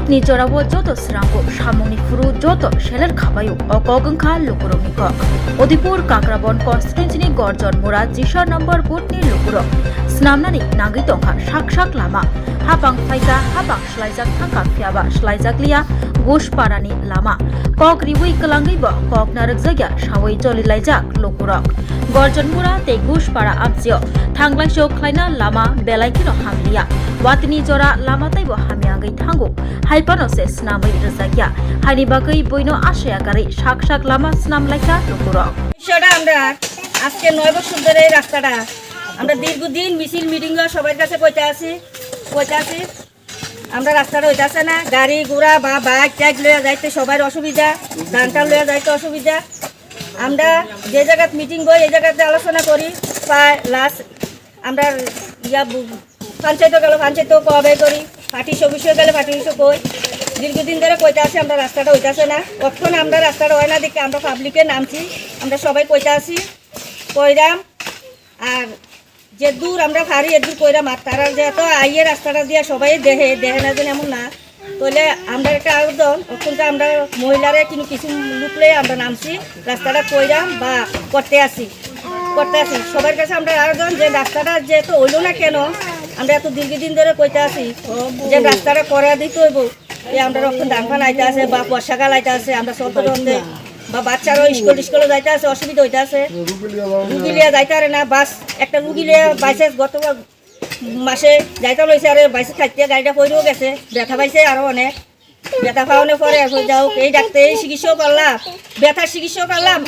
Butni Jorawo Joto Srango, Shamoni Furu Joto, Sheller Kabayu, Okoganka, Lukuromiko, Odipur Kakrabon Constituency Gorjon Mura, Jisha number Butni Lukuro, Snamnani, Nagitonka, Shak Lama, Habang Faita, Habang Shlaizak Tanka Fiaba, Shlaizaklia, Gush Parani Lama, Kok Riwi Kalangibo, Kok Narakzaga, Shawai Joli Laizak, Lukurok, Gorjon Mura, Te Gush Para Abzio, Tanglasho Kleina Lama, Belaikino Hamlia, Watini Jora Lama Taibo Hamiangai Tango, Hypanose Snamai Razagya, Hanibagai Boino Ashiagari, Shak Lama Snam Laika, Lukurok. বিষয়টা আমরা আজকে 9 বছর ধরে এই রাস্তাটা আমরা দীর্ঘদিন মিছিল মিটিং সবার কাছে কইতে আছি আমরা রাস্তাটা হইতাছে না গাড়ি ঘোড়া বা বাইক টাইক লইয়া যাইতে সবার অসুবিধা ধানটা লইয়া যাইতে অসুবিধা আমরা যে জায়গায় মিটিং বই এই জায়গাতে আলোচনা করি প্রায় লাস্ট আমরা পঞ্চায়েত গেল পঞ্চায়েত কবে করি পার্টি অফিসে গেলে পার্টি অফিসে কই দীর্ঘদিন ধরে কইতে আছি আমরা রাস্তাটা হইতাছে না কখন আমরা রাস্তাটা হয় না দেখে আমরা পাবলিকে নামছি আমরা সবাই কইতে আছি কইরাম আর যে দূর আমরা পারি এদূর কইরাম আর তারা যেহেতু আইয়ে রাস্তাটা দিয়ে সবাই দেখে না যেন এমন না তাহলে আমরা একটা আবেদন ওখানটা আমরা মহিলারা কিন্তু কিছু লুকলে আমরা নামছি রাস্তাটা কইরাম বা করতে আসি সবার কাছে আমরা আবেদন যে রাস্তাটা যেহেতু হইল না কেন আমরা এত দীর্ঘদিন ধরে কইতে আছি যে রাস্তাটা করা দিতে হইব আমরা রক্ষণ ধানফান আইতে আছে বা বর্ষাকাল আইতে আছে আমরা সতর্কে বা বাচ্চারাও স্কুলে যাইতে আছে অসুবিধা হইতে আছে রুগী লিয়া যাইতে পারে না বাস একটা রুগী লিয়া বাইসে গত মাসে যাইতে লইছে আর বাইসে খাইতে গাড়িটা পড়েও গেছে ব্যথা পাইছে আরও অনেক ব্যথা পাওয়ানোর পরে যাও এই ডাক্তার এই চিকিৎসাও করলাম ব্যথার চিকিৎসাও করলাম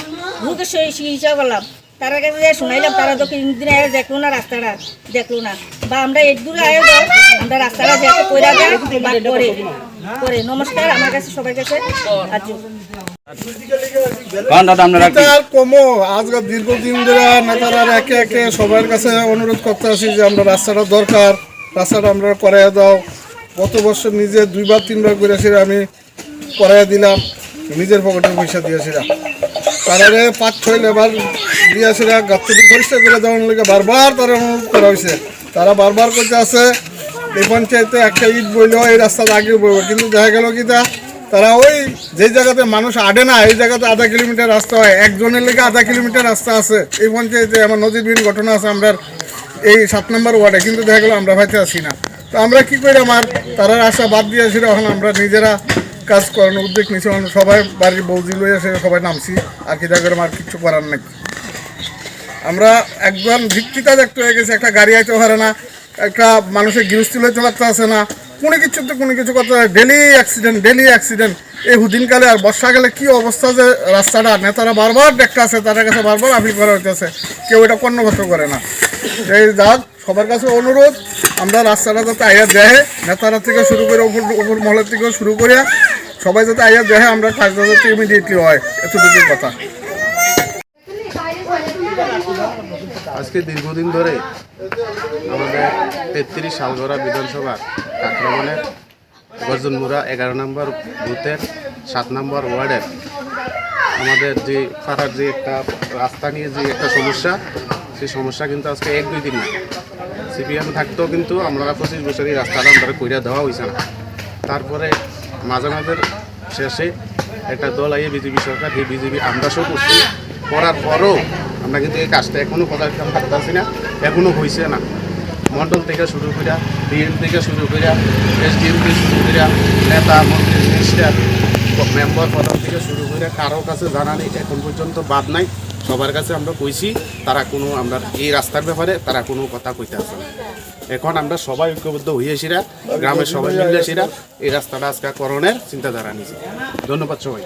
রোগের চিকিৎসাও করলাম তারা কাছে যে শুনাইলাম তারা তো দিন দেখলো না রাস্তাটা দেখলো না বা আমরা এক দূরে আয়োজন আমরা রাস্তাটা যেতে কইরা করে নমস্কার আমার কাছে সবার কাছে আজকাল দীর্ঘদিন ধরে নেতারা একে একে সবার কাছে অনুরোধ করতে আসি যে আমরা রাস্তাটা দরকার রাস্তাটা আমরা করাইয়া দাও গত বছর নিজে 2বার 3বার করে আমি করাইয়া দিলাম নিজের পকেটের পয়সা দিয়েছিলাম তারা 5-6 লেবার দিয়েছিলাম গাছটি পরিষ্কার করে দেওয়ার লেগে বারবার তারা অনুরোধ করা হয়েছে তারা বারবার করতে আছে এই পঞ্চায়েতে একটা ইট বইল এই রাস্তাটা আগে বইব কিন্তু দেখা গেল কি তারা ওই যে জায়গাতে মানুষ আডে না এই জায়গাতে আধা কিলোমিটার রাস্তা হয় একজনের লেগে আধা কিলোমিটার রাস্তা আছে এই পঞ্চায়েতে আমার নজিরবিহীন ঘটনা আছে আমরা এই 7 নম্বর ওয়ার্ডে কিন্তু দেখা গেল আমরা ভাইতে আসি না তো আমরা কি করি আমার তারা আশা বাদ দিয়েছিল এখন আমরা নিজেরা কাজ করানোর উদ্যোগ নিয়েছি সবাই বাড়ির বৌদি লইয়া সে সবাই নামছি আর কি দেখা গেলাম আর কিছু করার নাকি আমরা একজন ভিত্তিতা দেখতে হয়ে গেছে একটা গাড়ি আইতে পারে না একটা মানুষের গৃহস্থী লইতে পারতে আসে না কোনো কিছু করতে হয় ডেলি অ্যাক্সিডেন্ট এই হুদিনকালে আর বর্ষাকালে কি অবস্থা যে রাস্তাটা নেতারা বারবার দেখতে আছে তাদের কাছে বারবার আপিল করা হইতেছে কেউ এটা কর্ণগত করে না এই যাক সবার কাছে অনুরোধ আমরা রাস্তাটা যাতে আইয়া দেয় নেতারা থেকে শুরু করে উপর মহলের থেকেও শুরু করে সবাই যাতে আইয়া দেয় আমরা কাজটা যাতে ইমিডিয়েটলি হয় এতটুকুই কথা আজকে দীর্ঘদিন ধরে আমাদের 33 শালগড়া বিধানসভা কাকরাবনের গর্জনমুড়া 11 নম্বর বুথের 7 নম্বর ওয়ার্ডের আমাদের যে পাড়ার যে একটা রাস্তা নিয়ে যে একটা সমস্যা সেই সমস্যা কিন্তু আজকে 1-2 দিন না সিপিএম থাকতেও কিন্তু আমরা 25 বছরই রাস্তাটা আমরা কইরা দেওয়া হয়েছে না তারপরে মাঝে শেষে একটা দল আইয়ে বিজেপি সরকার এই বিজেপি আমরা সব করছি করার পরও আমরা কিন্তু এই কাজটা এখনও পদার্থ থাকতেছি না এখনও হয়েছে না মন্ডল থেকে শুরু করে বিএম থেকে শুরু করে এসডিএম থেকে শুরু করে নেতা মন্ত্রী মিনিস্টার মেম্বার প্রধান থেকে শুরু করে কারো কাছে জানা নেই এখন পর্যন্ত বাদ নাই সবার কাছে আমরা কইছি তারা কোনো আমরা এই রাস্তার ব্যাপারে তারা কোনো কথা কইতে আসে না এখন আমরা সবাই ঐক্যবদ্ধ হইয়াছিরা গ্রামের সবাই মিলেছিরা এই রাস্তাটা আজকে করণের চিন্তাধারা নিয়েছি ধন্যবাদ সবাই